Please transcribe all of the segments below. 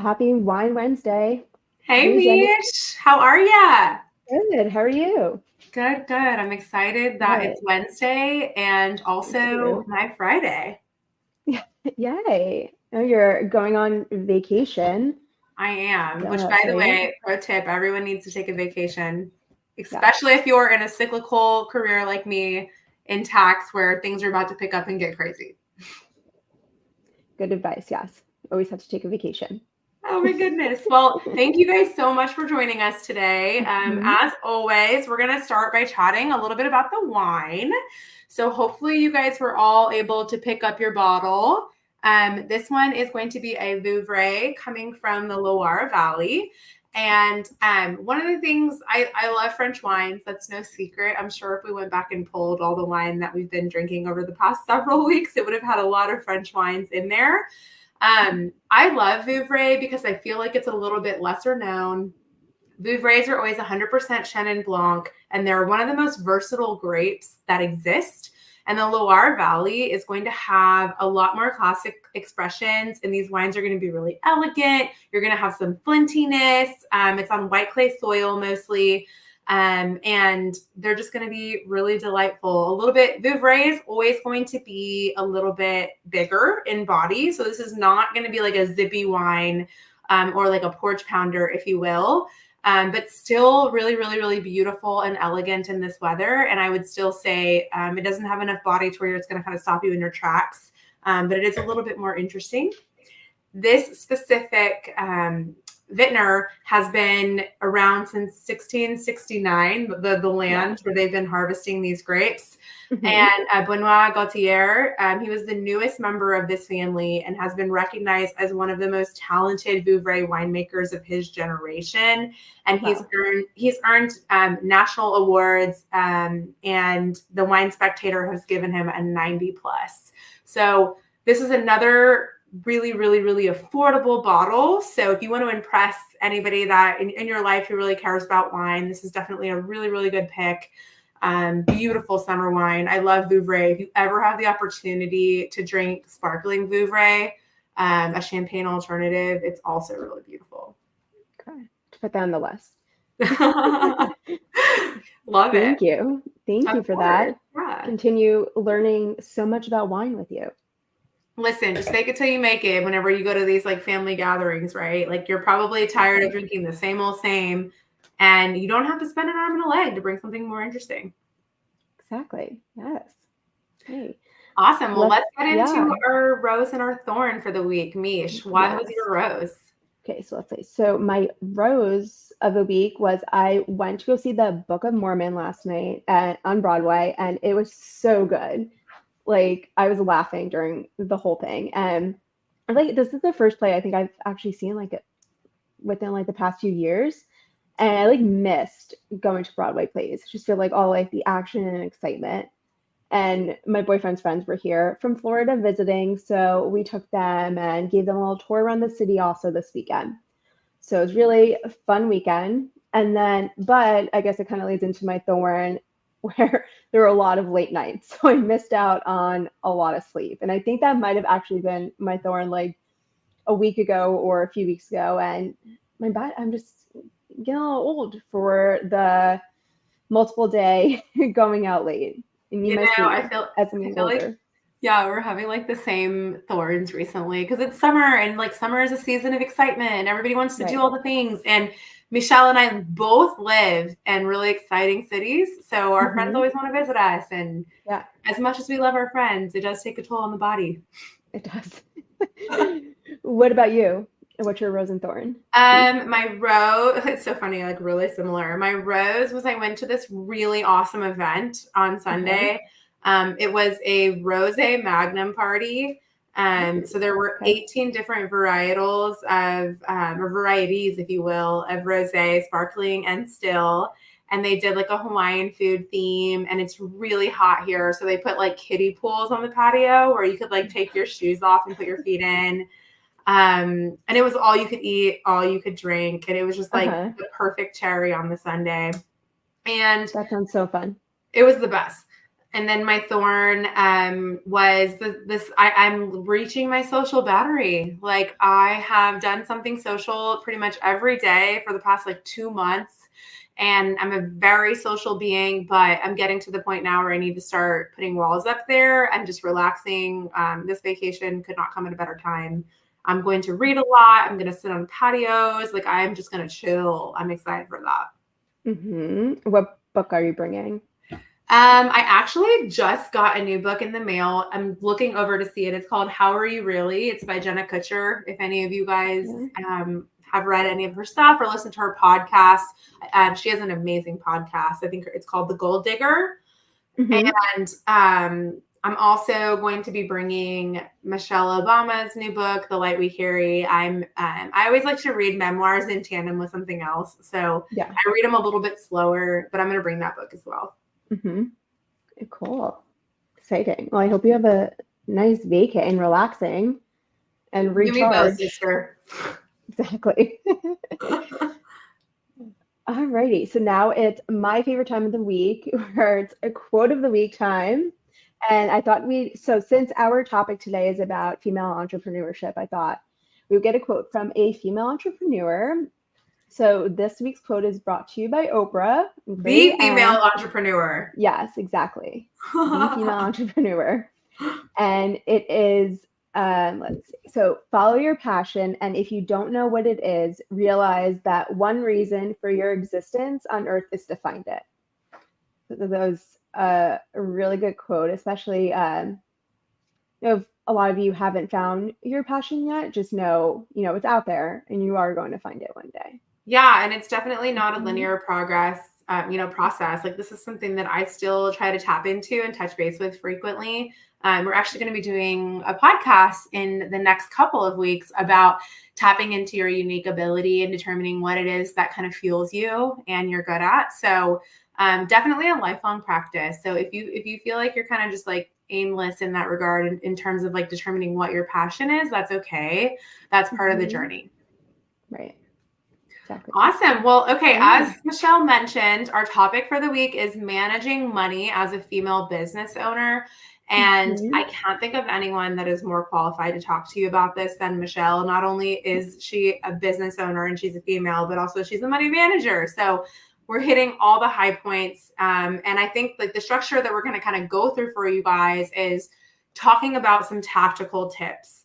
happy Wine Wednesday. Hey, Who's ready? Mish. How are ya? Good. How are you? Good, good. I'm excited that Good. it's Wednesday and Me also too. my Friday. Yay. Oh, you're going on vacation. I am, which, by That's the right. way, pro tip, everyone needs to take a vacation, Yes. especially if you're in a cyclical career like me in tax where things are about to pick up and get crazy. Good advice. Yes. Always have to take a vacation. Oh my goodness. Well, thank you guys so much for joining us today. Mhm. As always, we're going to start by chatting a little bit about the wine. So hopefully you guys were all able to pick up your bottle. This one is going to be a Vouvray coming from the Loire Valley. And one of the things I love French wines. That's no secret. I'm sure if we went back and pulled all the wine that we've been drinking over the past several weeks, it would have had a lot of French wines in there. I love Vouvray because I feel like it's a little bit lesser known. Vouvrays are always 100% Chenin Blanc, and they're one of the most versatile grapes that exist. And the Loire Valley is going to have a lot more classic expressions, and these wines are going to be really elegant. You're going to have some flintiness. It's on white clay soil mostly. And they're just going to be really delightful. A little bit, Vouvray is always going to be a little bit bigger in body. So this is not going to be like a zippy wine or like a porch pounder, if you will. But still really, really, really beautiful and elegant in this weather. And I would still say it doesn't have enough body to where it's going to kind of stop you in your tracks. But it is a little bit more interesting. This specific vintner has been around since 1669, the land where they've been harvesting these grapes. Mhm. And Benoit Gaultier, he was the newest member of this family and has been recognized as one of the most talented Vouvray winemakers of his generation. And he's earned national awards, and the Wine Spectator has given him a 90 plus. So this is another really, really, really affordable bottle. So if you want to impress anybody that in your life who really cares about wine, this is definitely a really, really good pick. Beautiful summer wine. I love Vouvray. If you ever have the opportunity to drink sparkling Vouvray, a champagne alternative, it's also really beautiful. Okay. Put that on the list. Love it. Thank you. Thank you Of for course. that. Yeah. Continue learning so much about wine with you. Listen, just fake it till you make it whenever you go to these like family gatherings, right? Like you're probably tired of drinking the same old same, and you don't have to spend an arm and a leg to bring something more interesting. Exactly. Yes. Hey. Awesome. Well, let's get into our rose and our thorn for the week. Mish, what was your rose? Okay, so let's see. So my rose of the week was I went to go see the Book of Mormon last night on Broadway, and it was so good. Like I was laughing during the whole thing, and like this is the first play I think I've actually seen like within like the past few years, and I like missed going to Broadway plays. Just feel like all like the action and excitement. And my boyfriend's friends were here from Florida visiting, so we took them and gave them a little tour around the city also this weekend. So it was really a fun weekend. And then, but I guess it kind of leads into my thorn where there were a lot of late nights. So I missed out on a lot of sleep. And I think that might have actually been my thorn like a week ago or a few weeks ago. And my body, I'm just getting a little old for the multiple day going out late. And you miss sleep as I'm getting older. Like, yeah, we're having like the same thorns recently because it's summer, and like summer is a season of excitement and everybody wants to do all the things. And Michelle and I both live in really exciting cities. So our friends always want to visit us. And as much as we love our friends, it does take a toll on the body. It does. What about you? What's your rose and thorn? My rose, it's so funny, like really similar. My rose was I went to this really awesome event on Sunday. It was a rosé magnum party. So there were 18 different varietals of, or varieties, if you will, of rosé, sparkling and still. And they did like a Hawaiian food theme, and it's really hot here. So they put like kiddie pools on the patio where you could like take your shoes off and put your feet in. And it was all you could eat, all you could drink. And it was just like the perfect cherry on the Sunday. And that sounds so fun. It was the best. And then my thorn was I'm reaching my social battery. Like I have done something social pretty much every day for the past like 2 months. And I'm a very social being, but I'm getting to the point now where I need to start putting walls up there and just relaxing. This vacation could not come at a better time. I'm going to read a lot. I'm going to sit on patios. Like I'm just going to chill. I'm excited for that. What book are you bringing? I actually just got a new book in the mail. I'm looking over to see it. It's called How Are You Really? It's by Jenna Kutcher. If any of you guys have read any of her stuff or listened to her podcast, she has an amazing podcast. I think it's called The Gold Digger. And I'm also going to be bringing Michelle Obama's new book, The Light We Carry. I always like to read memoirs in tandem with something else. So I read them a little bit slower, but I'm going to bring that book as well. Cool. Exciting. Well, I hope you have a nice vacay and relaxing and recharge. Give me both, sister. Exactly. Alrighty. So now it's my favorite time of the week where it's a quote of the week time. And I thought since our topic today is about female entrepreneurship, I thought we would get a quote from a female entrepreneur. So this week's quote is brought to you by Oprah. The female entrepreneur. Yes, exactly. The female entrepreneur. And it is, let's see. So follow your passion. And if you don't know what it is, realize that one reason for your existence on earth is to find it. So that was a really good quote, especially if a lot of you haven't found your passion yet, just know, it's out there and you are going to find it one day. Yeah. And it's definitely not a linear process. Like this is something that I still try to tap into and touch base with frequently. We're actually going to be doing a podcast in the next couple of weeks about tapping into your unique ability and determining what it is that kind of fuels you and you're good at. So definitely a lifelong practice. So if you feel like you're kind of just like aimless in that regard in terms of like determining what your passion is, that's okay. That's part of the journey. Right. Exactly. Awesome. Well, okay. As Michelle mentioned, our topic for the week is managing money as a female business owner. And I can't think of anyone that is more qualified to talk to you about this than Michelle. Not only is she a business owner and she's a female, but also she's a money manager. So we're hitting all the high points. And I think like the structure that we're going to kind of go through for you guys is talking about some tactical tips.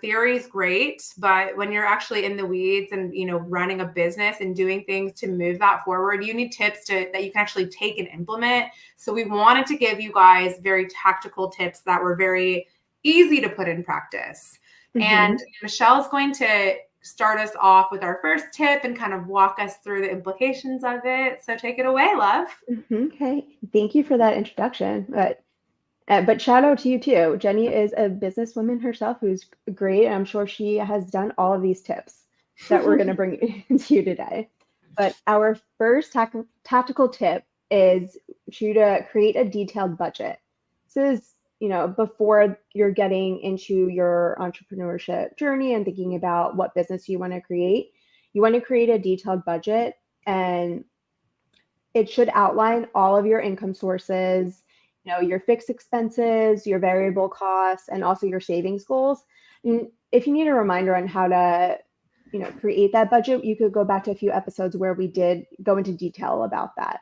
Theory is great, but when you're actually in the weeds and, running a business and doing things to move that forward, you need tips that you can actually take and implement. So we wanted to give you guys very tactical tips that were very easy to put in practice. And Michelle is going to start us off with our first tip and kind of walk us through the implications of it. So take it away, love. Okay. Thank you for that introduction. But shout out to you too. Jenny is a businesswoman herself who's great. And I'm sure she has done all of these tips that we're going to bring to you today. But our first tactical tip is to create a detailed budget. So this is, before you're getting into your entrepreneurship journey and thinking about what business you want to create a detailed budget, and it should outline all of your income sources, your fixed expenses, your variable costs, and also your savings goals. And if you need a reminder on how to, create that budget, you could go back to a few episodes where we did go into detail about that.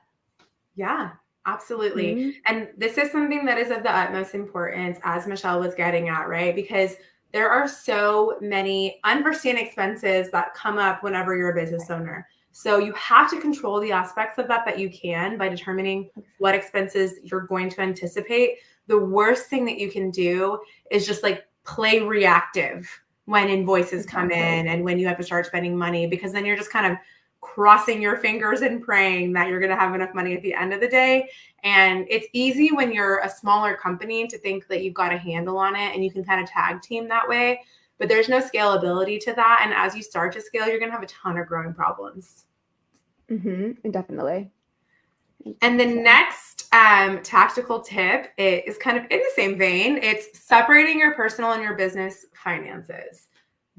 Yeah, absolutely. And this is something that is of the utmost importance, as Michelle was getting at, right? Because there are so many unforeseen expenses that come up whenever you're a business owner. So you have to control the aspects of that you can by determining what expenses you're going to anticipate. The worst thing that you can do is just like play reactive when invoices come in and when you have to start spending money, because then you're just kind of crossing your fingers and praying that you're going to have enough money at the end of the day. And it's easy when you're a smaller company to think that you've got a handle on it and you can kind of tag team that way. But there's no scalability to that. And as you start to scale, you're going to have a ton of growing problems. Definitely. And the next tactical tip is kind of in the same vein. It's separating your personal and your business finances.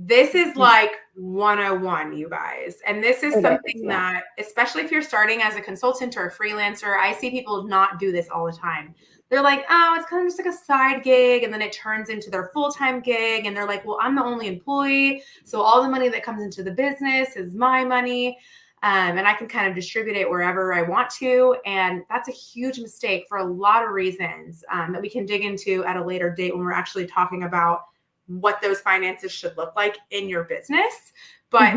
This is like 101, you guys. And this is something yeah. that, especially if you're starting as a consultant or a freelancer, I see people not do this all the time. They're like, oh, it's kind of just like a side gig. And then it turns into their full-time gig. And they're like, well, I'm the only employee. So all the money that comes into the business is my money. And I can kind of distribute it wherever I want to. And that's a huge mistake for a lot of reasons that we can dig into at a later date when we're actually talking about what those finances should look like in your business. But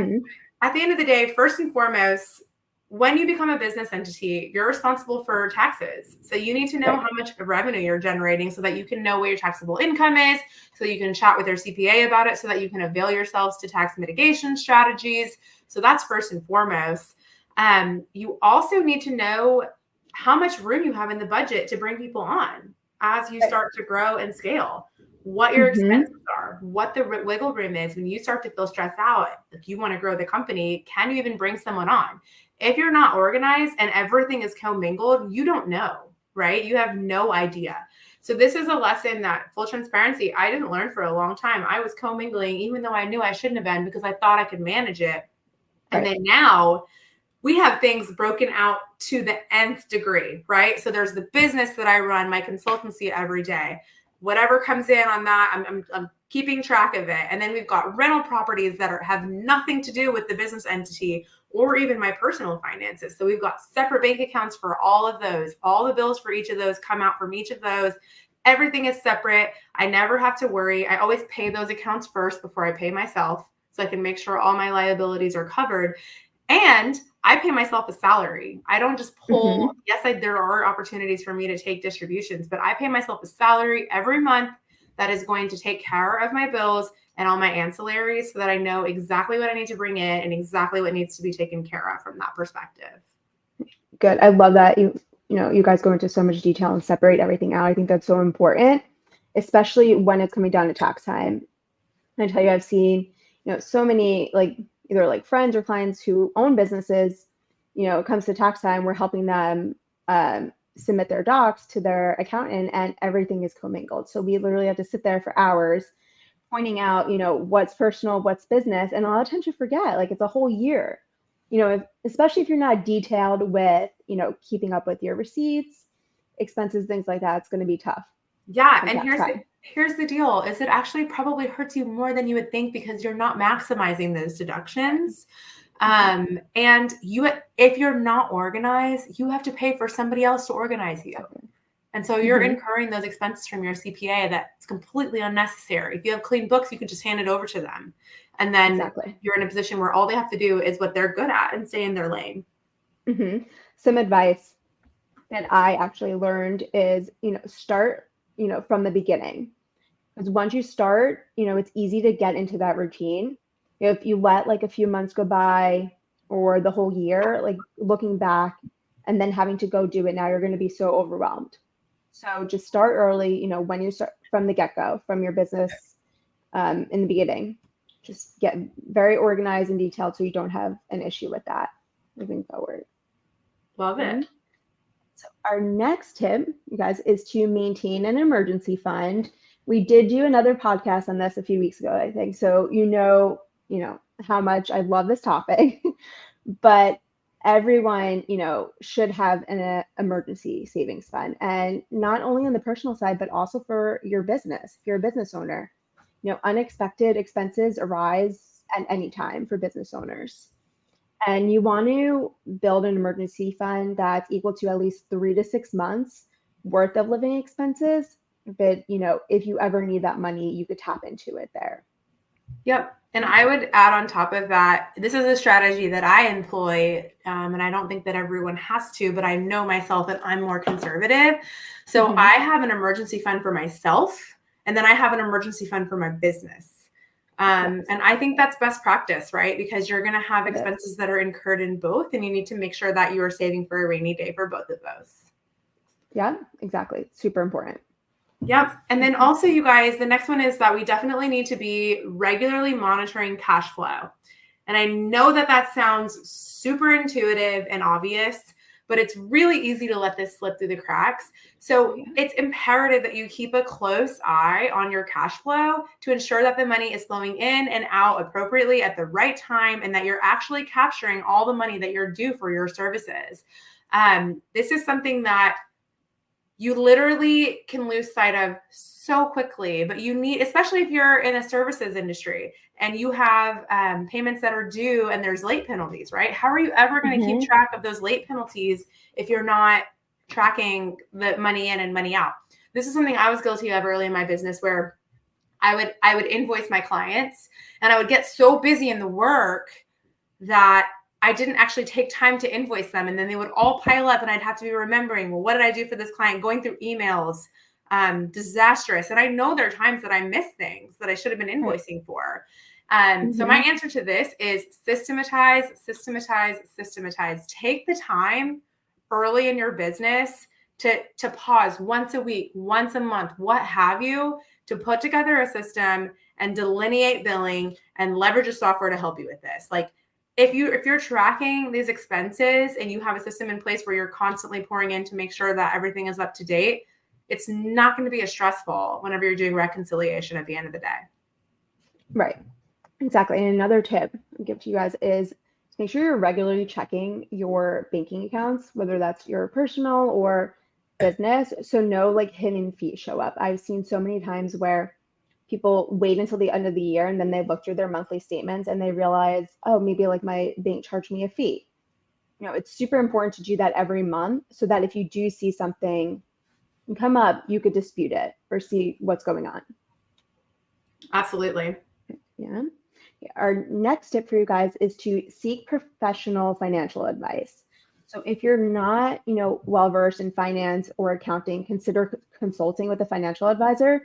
at the end of the day, first and foremost, when you become a business entity, you're responsible for taxes. So you need to know how much revenue you're generating so that you can know what your taxable income is, so you can chat with your CPA about it, so that you can avail yourselves to tax mitigation strategies. So that's first and foremost. You also need to know how much room you have in the budget to bring people on as you start to grow and scale, what your expenses are, what the wiggle room is when you start to feel stressed out. If you want to grow the company, can you even bring someone on? If you're not organized and everything is commingled, you don't know, right? You have no idea. So this is a lesson that, full transparency, I didn't learn for a long time. I was commingling, even though I knew I shouldn't have been, because I thought I could manage it. And then now we have things broken out to the nth degree, right? So there's the business that I run, my consultancy every day. Whatever comes in on that, I'm keeping track of it. And then we've got rental properties that have nothing to do with the business entity or even my personal finances. So we've got separate bank accounts for all of those. All the bills for each of those come out from each of those. Everything is separate. I never have to worry. I always pay those accounts first before I pay myself, so I can make sure all my liabilities are covered. And I pay myself a salary. I don't just pull. Yes, there are opportunities for me to take distributions, but I pay myself a salary every month that is going to take care of my bills and all my ancillaries, so that I know exactly what I need to bring in and exactly what needs to be taken care of from that perspective. Good. I love that you guys go into so much detail and separate everything out. I think that's so important, especially when it's coming down to tax time. I tell you, I've seen, so many either like friends or clients who own businesses, it comes to tax time, we're helping them submit their docs to their accountant, and everything is commingled. So we literally have to sit there for hours pointing out, what's personal, what's business. And a lot of times you forget, like, it's a whole year, especially if you're not detailed with, keeping up with your receipts, expenses, things like that, it's going to be tough. Yeah. And here's the deal, is it actually probably hurts you more than you would think, because you're not maximizing those deductions. And if you're not organized, you have to pay for somebody else to organize you. And so you're incurring those expenses from your CPA that's completely unnecessary. If you have clean books, you can just hand it over to them. And then you're in a position where all they have to do is what they're good at and stay in their lane. Some advice that I actually learned is, start, from the beginning. Because once you start, it's easy to get into that routine. If you let like a few months go by or the whole year, like looking back and then having to go do it now, you're going to be so overwhelmed. So just start early, when you start from the get-go, from your business in the beginning. Just get very organized and detailed so you don't have an issue with that moving forward. Love it. So our next tip, you guys, is to maintain an emergency fund. We did do another podcast on this a few weeks ago, I think. So you know how much I love this topic, but everyone, should have an emergency savings fund, and not only on the personal side, but also for your business. If you're a business owner, unexpected expenses arise at any time for business owners. And you want to build an emergency fund that's equal to at least 3 to 6 months worth of living expenses. But, if you ever need that money, you could tap into it there. Yep. And I would add on top of that, this is a strategy that I employ, and I don't think that everyone has to, but I know myself that I'm more conservative. So I have an emergency fund for myself, and then I have an emergency fund for my business. And I think that's best practice, right? Because you're going to have expenses that are incurred in both, and you need to make sure that you are saving for a rainy day for both of those. Yeah, exactly. Super important. Yep. And then also, you guys, the next one is that we definitely need to be regularly monitoring cash flow. And I know that sounds super intuitive and obvious, but it's really easy to let this slip through the cracks. So it's imperative that you keep a close eye on your cash flow to ensure that the money is flowing in and out appropriately at the right time, and that you're actually capturing all the money that you're due for your services. This is something that you literally can lose sight of so quickly, but you need, especially if you're in a services industry and you have payments that are due and there's late penalties, right? How are you ever going to keep track of those late penalties if you're not tracking the money in and money out? This is something I was guilty of early in my business, where I would invoice my clients and I would get so busy in the work that I didn't actually take time to invoice them. And then they would all pile up and I'd have to be remembering, well, what did I do for this client? Going through emails, disastrous. And I know there are times that I miss things that I should have been invoicing for. So my answer to this is systematize. Take the time early in your business to pause once a week, once a month, what have you, to put together a system and delineate billing and leverage a software to help you with this. Like, if you're tracking these expenses and you have a system in place where you're constantly pouring in to make sure that everything is up to date, it's not going to be as stressful whenever you're doing reconciliation at the end of the day. Right. Exactly. And another tip I'll give to you guys is make sure you're regularly checking your banking accounts, whether that's your personal or business. So no like hidden fees show up. I've seen so many times where people wait until the end of the year and then they look through their monthly statements and they realize, oh, maybe like my bank charged me a fee. You know, it's super important to do that every month so that if you do see something come up, you could dispute it or see what's going on. Absolutely. Yeah. Our next tip for you guys is to seek professional financial advice. So if you're not, well-versed in finance or accounting, consider consulting with a financial advisor.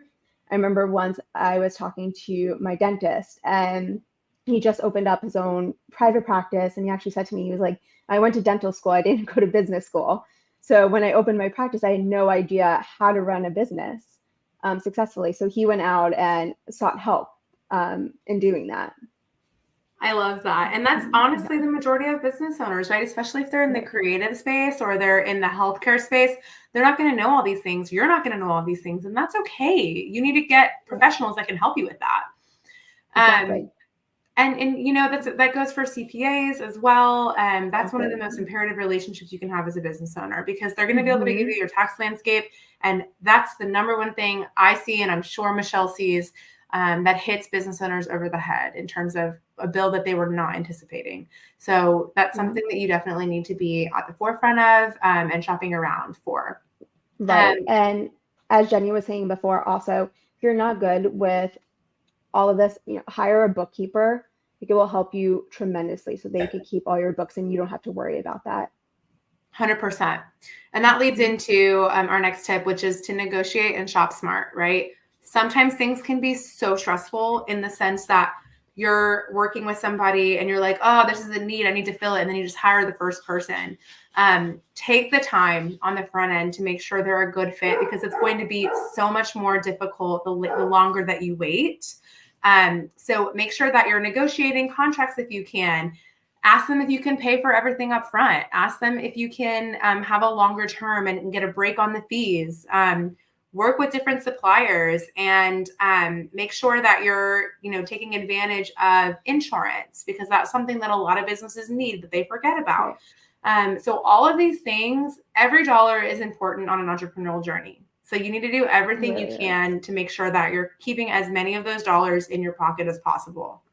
I remember once I was talking to my dentist and he just opened up his own private practice. And he actually said to me, he was like, I went to dental school. I didn't go to business school. So when I opened my practice, I had no idea how to run a business successfully. So he went out and sought help in doing that. I love that. And that's honestly the majority of business owners, right? Especially if they're in the creative space or they're in the healthcare space, they're not going to know all these things. You're not going to know all these things. And that's okay. You need to get professionals that can help you with that. Exactly. That goes for CPAs as well. That's one of the most imperative relationships you can have as a business owner, because they're going to be able to give you your tax landscape. And that's the number one thing I see, and I'm sure Michelle sees, that hits business owners over the head in terms of a bill that they were not anticipating. So that's something that you definitely need to be at the forefront of and shopping around for. Right. And as Jenny was saying before, also, if you're not good with all of this, hire a bookkeeper. It will help you tremendously so they can keep all your books and you don't have to worry about that. 100%. And that leads into our next tip, which is to negotiate and shop smart, right? Sometimes things can be so stressful in the sense that you're working with somebody and you're like, oh, this is a need, I need to fill it. And then you just hire the first person. Take the time on the front end to make sure they're a good fit, because it's going to be so much more difficult the longer that you wait. So make sure that you're negotiating contracts if you can. Ask them if you can pay for everything up front. Ask them if you can have a longer term and get a break on the fees. Work with different suppliers and make sure that you're, taking advantage of insurance, because that's something that a lot of businesses need that they forget about. So all of these things, every dollar is important on an entrepreneurial journey. So you need to do everything you can to make sure that you're keeping as many of those dollars in your pocket as possible.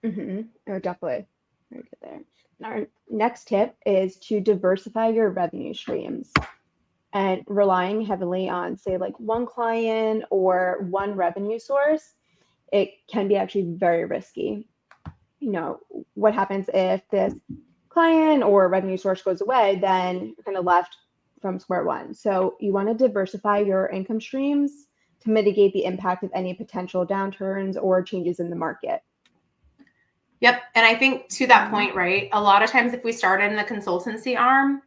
Oh, definitely. Very good there. Our next tip is to diversify your revenue streams. And relying heavily on, say, like one client or one revenue source, it can be actually very risky. What happens if this client or revenue source goes away, then you're kind of left from square one. So you want to diversify your income streams to mitigate the impact of any potential downturns or changes in the market. Yep. And I think to that point, right, a lot of times if we started in the consultancy arm,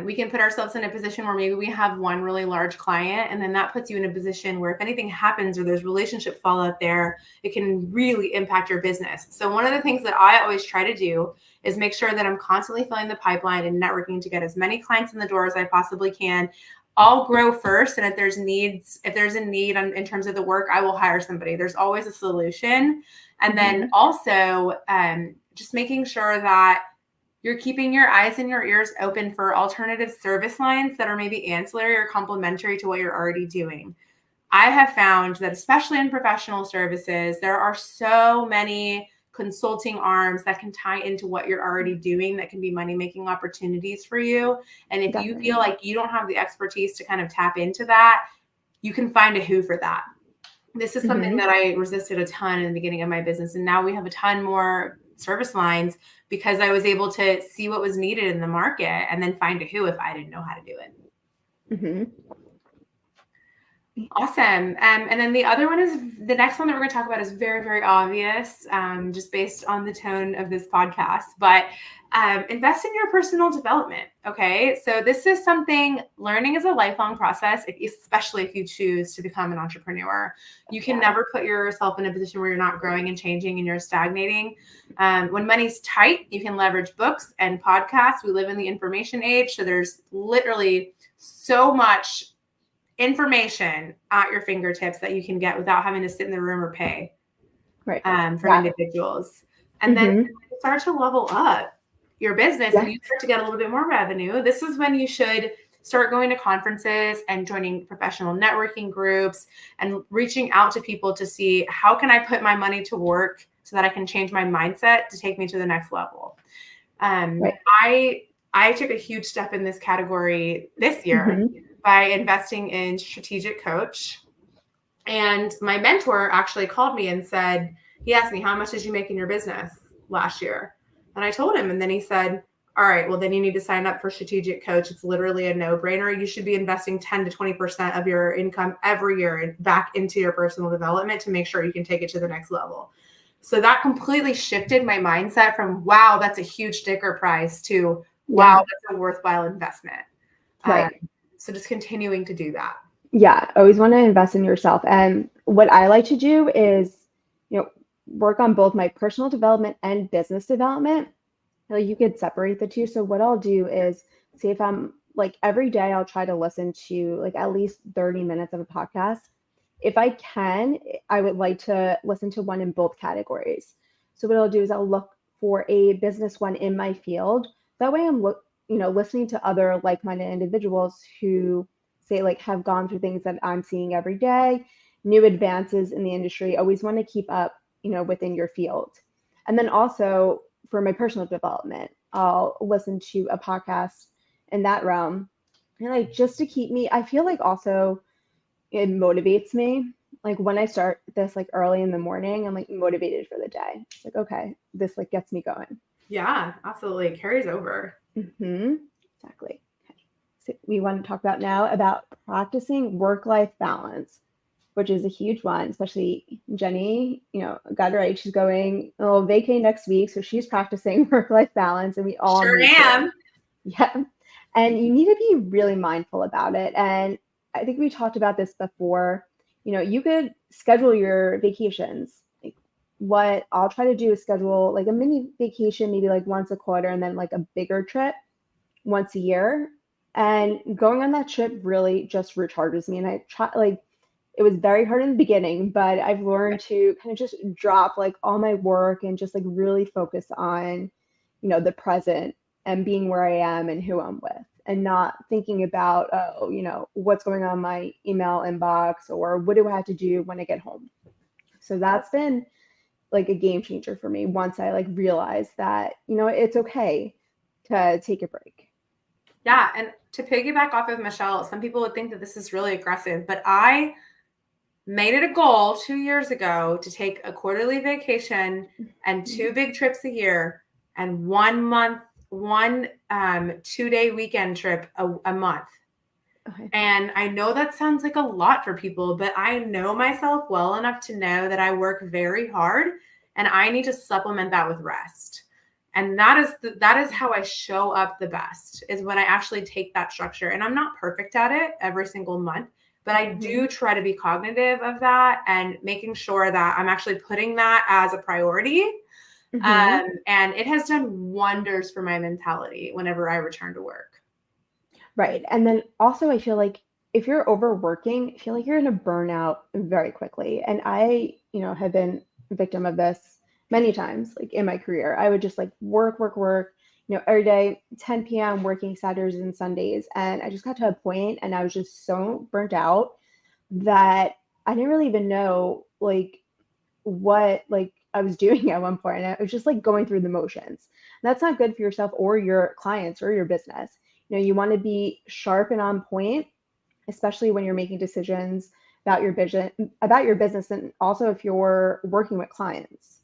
We can put ourselves in a position where maybe we have one really large client, and then that puts you in a position where if anything happens or there's relationship fallout there, it can really impact your business. So one of the things that I always try to do is make sure that I'm constantly filling the pipeline and networking to get as many clients in the door as I possibly can. I'll grow first, and if there's a need in terms of the work, I will hire somebody. There's always a solution. And then also just making sure that you're keeping your eyes and your ears open for alternative service lines that are maybe ancillary or complementary to what you're already doing. I have found that especially in professional services, there are so many consulting arms that can tie into what you're already doing that can be money-making opportunities for you. And if you feel like you don't have the expertise to kind of tap into that, you can find a who for that. This is something that I resisted a ton in the beginning of my business. And now we have a ton more service lines because I was able to see what was needed in the market and then find a who if I didn't know how to do it. Awesome. And then the other one is the next one that we're going to talk about is very, very obvious, just based on the tone of this podcast, but invest in your personal development. Okay. So this is something, learning is a lifelong process, especially if you choose to become an entrepreneur. You can never put yourself in a position where you're not growing and changing and you're stagnating. When money's tight, you can leverage books and podcasts. We live in the information age. So there's literally so much information at your fingertips that you can get without having to sit in the room or pay from individuals. And then you start to level up your business and you start to get a little bit more revenue. This is when you should start going to conferences and joining professional networking groups and reaching out to people to see how can I put my money to work so that I can change my mindset to take me to the next level. I took a huge step in this category this year by investing in Strategic Coach. And my mentor actually called me and said, he asked me, how much did you make in your business last year? And I told him, and then he said, all right, well, then you need to sign up for Strategic Coach. It's literally a no-brainer. You should be investing 10 to 20% of your income every year back into your personal development to make sure you can take it to the next level. So that completely shifted my mindset from, wow, that's a huge sticker price to, wow, that's a worthwhile investment. So just continuing to do that. Yeah, always want to invest in yourself. And what I like to do is, work on both my personal development and business development. Like, you could separate the two. So what I'll do is, say if I'm like every day, I'll try to listen to like at least 30 minutes of a podcast. If I can, I would like to listen to one in both categories. So what I'll do is I'll look for a business one in my field. That way I'm listening to other like-minded individuals who say like have gone through things that I'm seeing every day, new advances in the industry. Always want to keep up, within your field. And then also for my personal development, I'll listen to a podcast in that realm. And like just to keep me, I feel like also it motivates me. Like when I start this like early in the morning, I'm like motivated for the day. It's like, okay, this like gets me going. Yeah, absolutely. It carries over. Exactly. Okay. So we want to talk about practicing work-life balance, which is a huge one, especially Jenny, got her right. She's going a little vacay next week. So she's practicing work-life balance and we all need to. Yeah. And you need to be really mindful about it. And I think we talked about this before. You could schedule your vacations. Like what I'll try to do is schedule like a mini vacation, maybe like once a quarter, and then like a bigger trip once a year. And going on that trip really just recharges me. And I try it was very hard in the beginning, but I've learned to kind of just drop like all my work and just like really focus on, the present and being where I am and who I'm with, and not thinking about, what's going on in my email inbox or what do I have to do when I get home. So that's been like a game changer for me once I like realized that, it's okay to take a break. Yeah. And to piggyback off of Michelle, some people would think that this is really aggressive, but I made it a goal 2 years ago to take a quarterly vacation and 2 big trips a year and 1 2-day weekend trip a month. Okay. And I know that sounds like a lot for people, but I know myself well enough to know that I work very hard and I need to supplement that with rest. And that is how I show up the best, is when I actually take that structure. And I'm not perfect at it every single month, but I do try to be cognitive of that and making sure that I'm actually putting that as a priority. And it has done wonders for my mentality whenever I return to work. Right. And then also, I feel like if you're overworking, I feel like you're going to burn out very quickly. And I, have been a victim of this many times, like in my career. I would just like work, work, work, every day, 10 p.m., working Saturdays and Sundays. And I just got to a point and I was just so burnt out that I didn't really even know like what like I was doing at one point. I was just like going through the motions. And that's not good for yourself or your clients or your business. You want to be sharp and on point, especially when you're making decisions about your vision, about your business, and also if you're working with clients.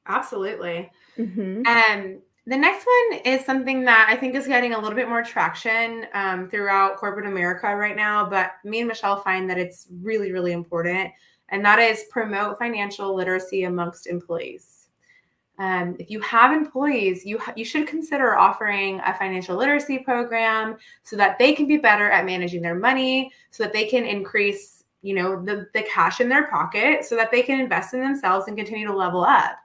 Absolutely. And the next one is something that I think is getting a little bit more traction throughout corporate America right now, but me and Michelle find that it's really, really important. And that is promote financial literacy amongst employees. If you have employees, you should consider offering a financial literacy program so that they can be better at managing their money, so that they can increase, the cash in their pocket, so that they can invest in themselves and continue to level up.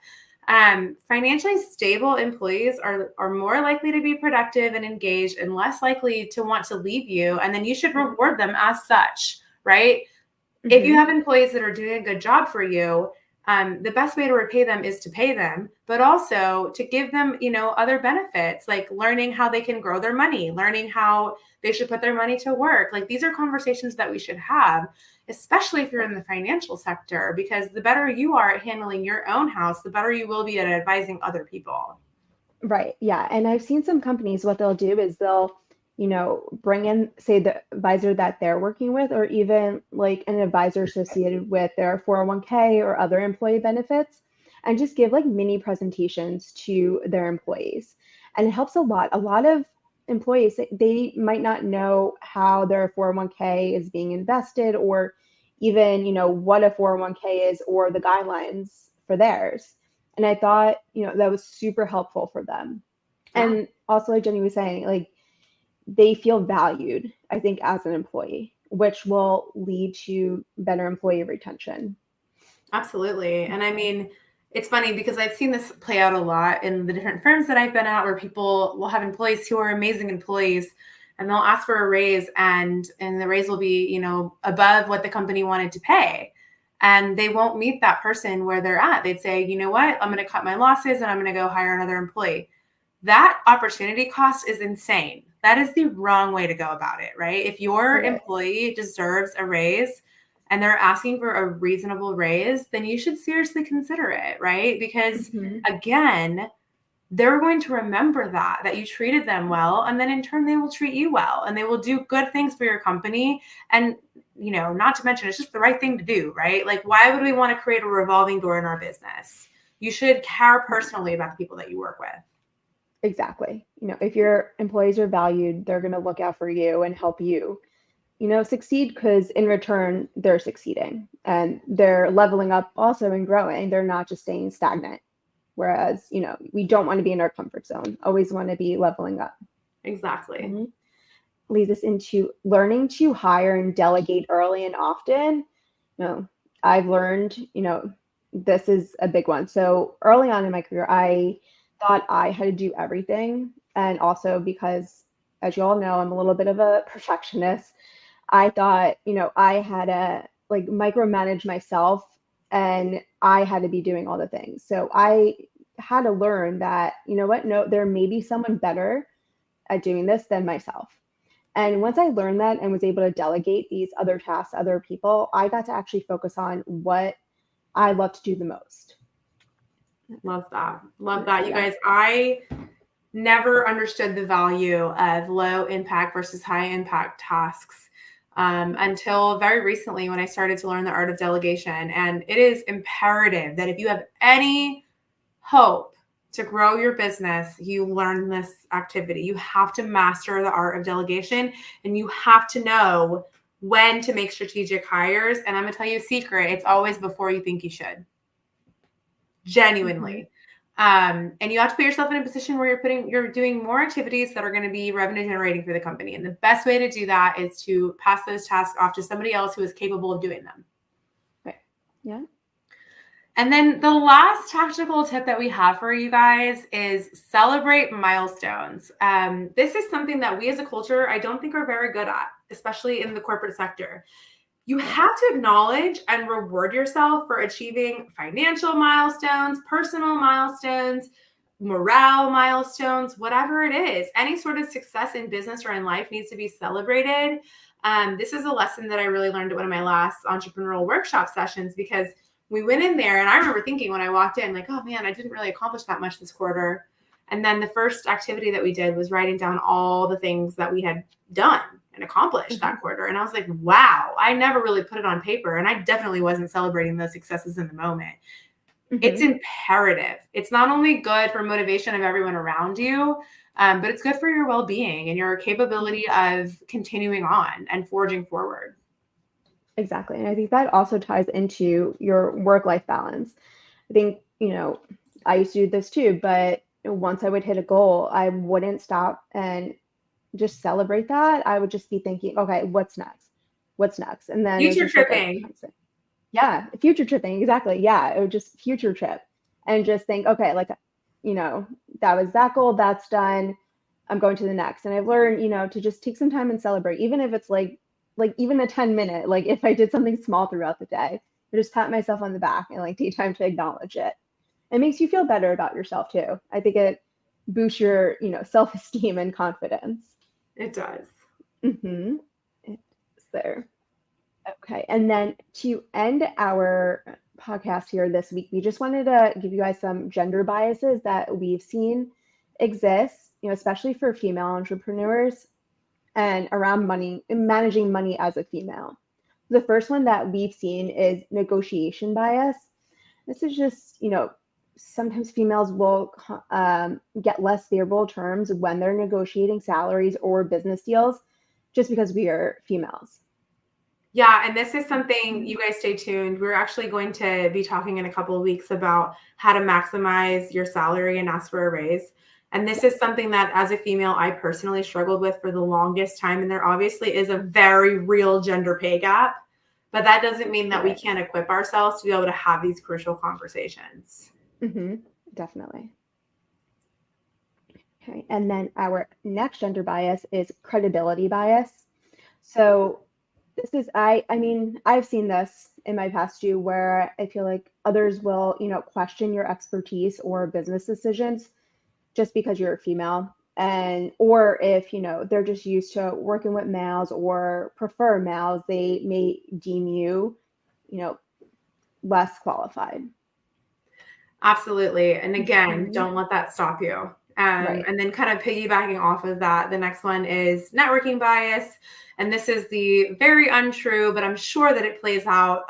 Financially stable employees are more likely to be productive and engaged and less likely to want to leave you. And then you should reward them as such, right? If you have employees that are doing a good job for you, the best way to repay them is to pay them, but also to give them, other benefits, like learning how they can grow their money, learning how they should put their money to work. Like these are conversations that we should have, especially if you're in the financial sector, because the better you are at handling your own house, the better you will be at advising other people. Right. Yeah. And I've seen some companies, what they'll do is they'll, bring in, say, the advisor that they're working with, or even like an advisor associated with their 401k or other employee benefits, and just give like mini presentations to their employees. And it helps a lot. A lot of employees, they might not know how their 401k is being invested, or even, what a 401k is, or the guidelines for theirs. And I thought, that was super helpful for them. Yeah. And also, like Jenny was saying, like they feel valued, I think, as an employee, which will lead to better employee retention. Absolutely. And I mean, it's funny because I've seen this play out a lot in the different firms that I've been at, where people will have employees who are amazing employees and they'll ask for a raise, and the raise will be, above what the company wanted to pay. And they won't meet that person where they're at. They'd say, you know what, I'm going to cut my losses and I'm going to go hire another employee. That opportunity cost is insane. That is the wrong way to go about it, right? If your employee deserves a raise and they're asking for a reasonable raise, then you should seriously consider it, right? Because again, they're going to remember that you treated them well, and then in turn they will treat you well, and they will do good things for your company. And not to mention, it's just the right thing to do, right? Like, why would we want to create a revolving door in our business? You should care personally about the people that you work with. Exactly. If your employees are valued, they're going to look out for you and help you, succeed, because in return, they're succeeding and they're leveling up also and growing. They're not just staying stagnant. Whereas, we don't want to be in our comfort zone, always want to be leveling up. Exactly. Leads us into learning to hire and delegate early and often. I've learned, this is a big one. So early on in my career, I thought I had to do everything. And also because, as you all know, I'm a little bit of a perfectionist. I thought, I had to like micromanage myself and I had to be doing all the things. So I had to learn that, no, there may be someone better at doing this than myself. And once I learned that and was able to delegate these other tasks to other people, I got to actually focus on what I love to do the most. Love that. Love that. You guys, I never understood the value of low impact versus high impact tasks until very recently, when I started to learn the art of delegation. And it is imperative that if you have any hope to grow your business, you learn this activity. You have to master the art of delegation, and you have to know when to make strategic hires. And I'm going to tell you a secret. It's always before you think you should. Genuinely. And you have to put yourself in a position where you're doing more activities that are going to be revenue generating for the company. And the best way to do that is to pass those tasks off to somebody else who is capable of doing them. Right. Yeah. And then the last tactical tip that we have for you guys is celebrate milestones. This is something that we as a culture, I don't think are very good at, especially in the corporate sector. You have to acknowledge and reward yourself for achieving financial milestones, personal milestones, morale milestones, whatever it is. Any sort of success in business or in life needs to be celebrated. This is a lesson that I really learned at one of my last entrepreneurial workshop sessions, because we went in there and I remember thinking when I walked in, like, oh man, I didn't really accomplish that much this quarter. And then the first activity that we did was writing down all the things that we had done and accomplished that quarter. And I was like, wow, I never really put it on paper. And I definitely wasn't celebrating those successes in the moment. It's imperative. It's not only good for motivation of everyone around you, but it's good for your well-being and your capability of continuing on and forging forward. Exactly. And I think that also ties into your work-life balance. I think, I used to do this too, but once I would hit a goal, I wouldn't stop and just celebrate that. I would just be thinking, okay, what's next? What's next? And then future tripping. Yeah, future tripping. Exactly. Yeah, it would just future trip and just think, okay, like, that was that goal, that's done. I'm going to the next. And I've learned, to just take some time and celebrate, even if it's like even a 10-minute, like if I did something small throughout the day, I just pat myself on the back and like take time to acknowledge it. It makes you feel better about yourself too. I think it boosts your, self-esteem and confidence. It does. It's there. Okay. And then to end our podcast here this week, we just wanted to give you guys some gender biases that we've seen exist, especially for female entrepreneurs and around money, managing money as a female. The first one that we've seen is negotiation bias. This is just, sometimes females will get less favorable terms when they're negotiating salaries or business deals just because we are females. Yeah, and this is something, you guys stay tuned. We're actually going to be talking in a couple of weeks about how to maximize your salary and ask for a raise. And this is something that as a female, I personally struggled with for the longest time. And there obviously is a very real gender pay gap, but that doesn't mean that we can't equip ourselves to be able to have these crucial conversations. Definitely. Okay. And then our next gender bias is credibility bias. So this is, I mean, I've seen this in my past too, where I feel like others will, question your expertise or business decisions just because you're a female. And, or if, they're just used to working with males or prefer males, they may deem you, less qualified. Absolutely. And again, don't let that stop you. And then kind of piggybacking off of that, the next one is networking bias. And this is the very untrue, but I'm sure that it plays out,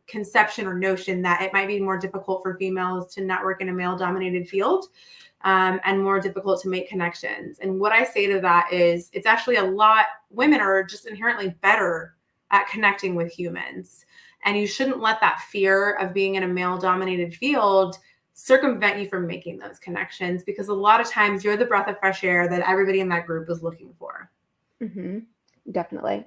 conception or notion that it might be more difficult for females to network in a male-dominated field, and more difficult to make connections. And what I say to that is it's actually women are just inherently better at connecting with humans. And you shouldn't let that fear of being in a male-dominated field circumvent you from making those connections, because a lot of times you're the breath of fresh air that everybody in that group is looking for. Definitely.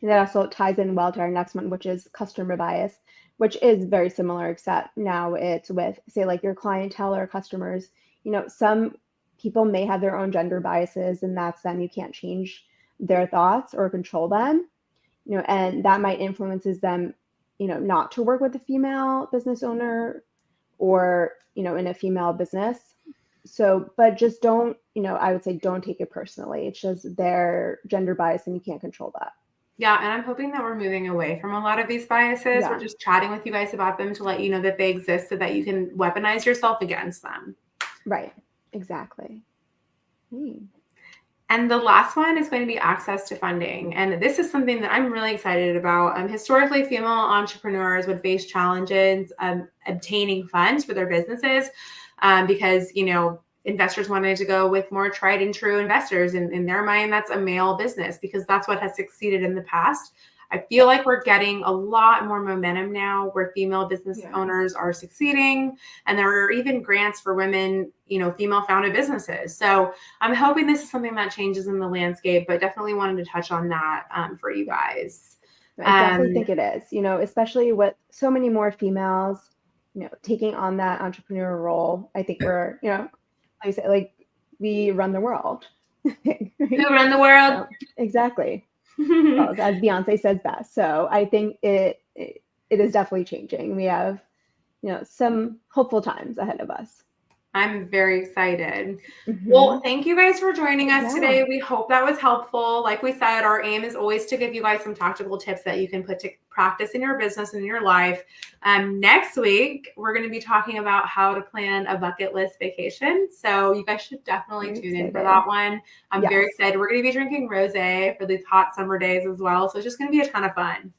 And that also ties in well to our next one, which is customer bias, which is very similar, except now it's with, say, like your clientele or customers. Some people may have their own gender biases, and that's them. You can't change their thoughts or control them, and that might influences them, not to work with a female business owner or, in a female business. So, but just don't, I would say don't take it personally. It's just their gender bias and you can't control that. Yeah. And I'm hoping that we're moving away from a lot of these biases. We're just chatting with you guys about them to let you know that they exist so that you can weaponize yourself against them. Right. Exactly. And the last one is going to be access to funding. And this is something that I'm really excited about. Historically, female entrepreneurs would face challenges obtaining funds for their businesses because, investors wanted to go with more tried and true investors. In their mind, that's a male business because that's what has succeeded in the past. I feel like we're getting a lot more momentum now where female business owners are succeeding, and there are even grants for women, female founded businesses. So I'm hoping this is something that changes in the landscape, but definitely wanted to touch on that for you guys. I definitely think it is, especially with so many more females, taking on that entrepreneur role. I think we're, like I said, like we run the world. Right? Who run the world? So, exactly. Well, as Beyonce says best. So I think it is definitely changing. We have, some hopeful times ahead of us. I'm very excited. Well, thank you guys for joining us today. We hope that was helpful. Like we said, our aim is always to give you guys some tactical tips that you can put to practice in your business and in your life. Next week, we're going to be talking about how to plan a bucket list vacation. So you guys should definitely tune in for that one. I'm very excited. We're going to be drinking rosé for these hot summer days as well. So it's just going to be a ton of fun.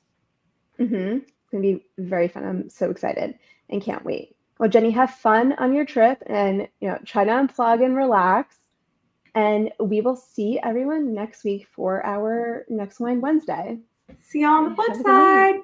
It's going to be very fun. I'm so excited and can't wait. Well, Jenny, have fun on your trip and, try to unplug and relax. And we will see everyone next week for our Next Wine Wednesday. See y'all on the flip side.